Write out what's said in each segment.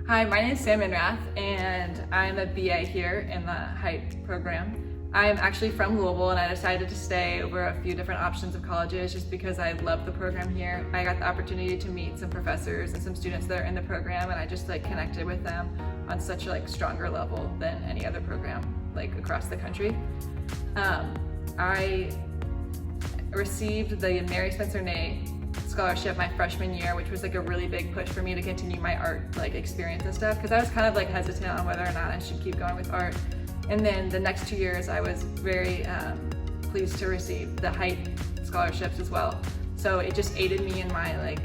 Hi, my name is Minrath, and I'm a BA here in the Hite program. I'm actually from Louisville, and I decided to stay over a few different options of colleges just because I love the program here. I got the opportunity to meet some professors and some students that are in the program, and I just connected with them on such a stronger level than any other program across the country. I received the Mary Spencer Ney scholarship my freshman year, which was a really big push for me to continue my art experience and stuff, because I was kind of hesitant on whether or not I should keep going with art. And then the next 2 years I was very pleased to receive the Hite scholarships as well. So it just aided me in my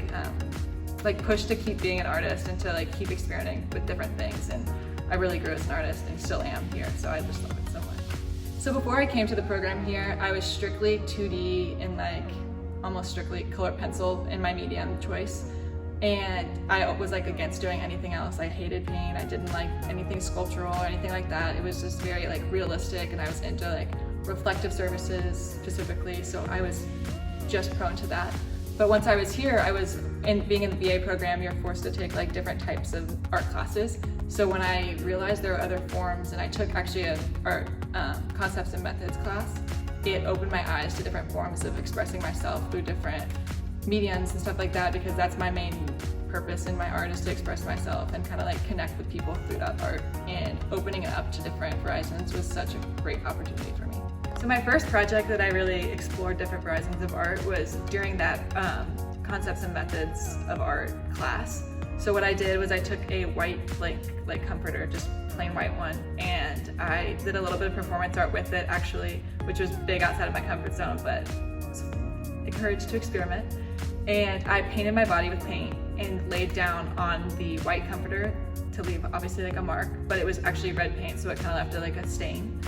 push to keep being an artist and to keep experimenting with different things. And I really grew as an artist and still am here, so I just love it so much. So before I came to the program here, I was strictly 2D and almost strictly color pencil in my medium choice. And I was against doing anything else. I hated paint. I didn't like anything sculptural or anything like that. It was just very realistic, and I was into reflective surfaces specifically, so I was just prone to that. But once I was here, being in the BA program, you're forced to take different types of art classes. So when I realized there were other forms, and I took actually an art concepts and methods class, it opened my eyes to different forms of expressing myself through different mediums and stuff like that, because that's my main purpose in my art, is to express myself and connect with people through that art. And opening it up to different horizons was such a great opportunity for me. So my first project that I really explored different horizons of art was during that concepts and methods of art class. So what I did was I took a white comforter, just plain white one, and I did a little bit of performance art with it actually, which was big outside of my comfort zone, but was encouraged to experiment. And I painted my body with paint and laid down on the white comforter to leave obviously a mark, but it was actually red paint, so it kind of left a stain.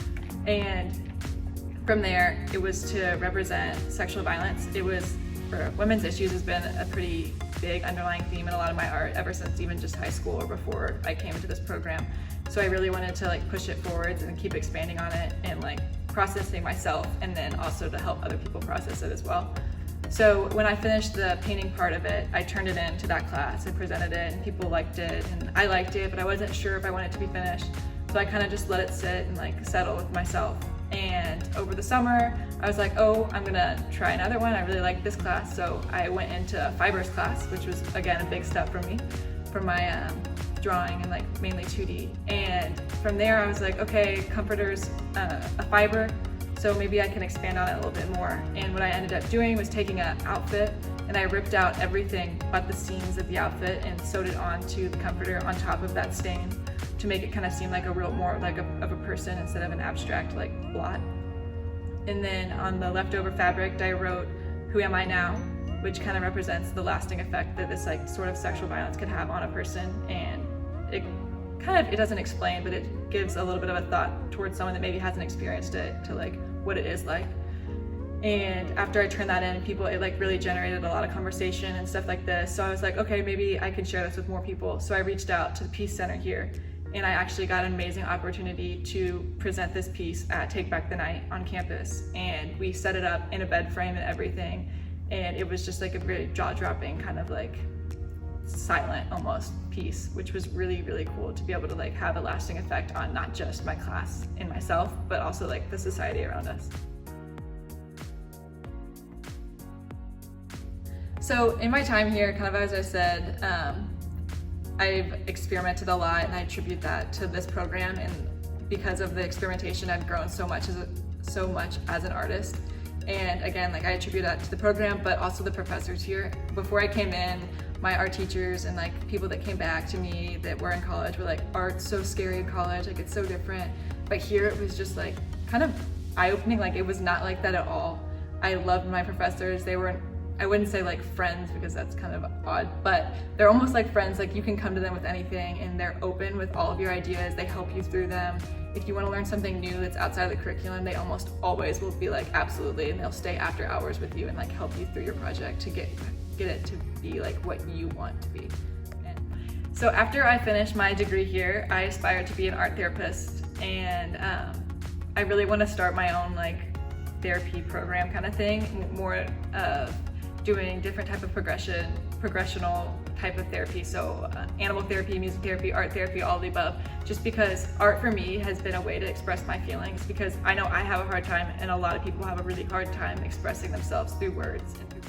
And from there, it was to represent sexual violence. It was for women's issues has been a pretty big underlying theme in a lot of my art ever since even just high school or before I came into this program. So I really wanted to push it forwards and keep expanding on it and processing myself, and then also to help other people process it as well. So when I finished the painting part of it, I turned it into that class and presented it, and people liked it, and I liked it, but I wasn't sure if I wanted it to be finished. So I kind of just let it sit and settle with myself. And over the summer, I was oh, I'm gonna try another one. I really like this class. So I went into a fibers class, which was again a big step for me, from my drawing and mainly 2D. And from there I was okay, comforter's a fiber, so maybe I can expand on it a little bit more. And what I ended up doing was taking an outfit, and I ripped out everything but the seams of the outfit and sewed it onto the comforter on top of that stain, to make it kind of seem like a real more of a person instead of an abstract blot. And then on the leftover fabric, I wrote "Who Am I Now?", which kind of represents the lasting effect that this sort of sexual violence could have on a person. And it doesn't explain, but it gives a little bit of a thought towards someone that maybe hasn't experienced it, to what it is like. And after I turned that in, it really generated a lot of conversation and stuff like this. So I was okay, maybe I can share this with more people. So I reached out to the Peace Center here, and I actually got an amazing opportunity to present this piece at Take Back the Night on campus. And we set it up in a bed frame and everything. And it was just a very jaw-dropping kind of silent almost piece, which was really, really cool to be able to have a lasting effect on not just my class and myself, but also the society around us. So in my time here, kind of as I said, I've experimented a lot, and I attribute that to this program. And because of the experimentation, I've grown so much as an artist. And again, I attribute that to the program, but also the professors here. Before I came in, my art teachers and people that came back to me that were in college were art's so scary in college, it's so different. But here it was just kind of eye-opening. It was not like that at all. I loved my professors. They were, I wouldn't say friends, because that's kind of odd, but they're almost like friends. You can come to them with anything, and they're open with all of your ideas. They help you through them. If you want to learn something new that's outside of the curriculum, they almost always will be absolutely, and they'll stay after hours with you and help you through your project to get it to be what you want to be. And so after I finished my degree here, I aspired to be an art therapist, and I really want to start my own therapy program kind of thing, more of doing different type of progressional type of therapy. So animal therapy, music therapy, art therapy, all of the above. Just because art for me has been a way to express my feelings, because I know I have a hard time and a lot of people have a really hard time expressing themselves through words and through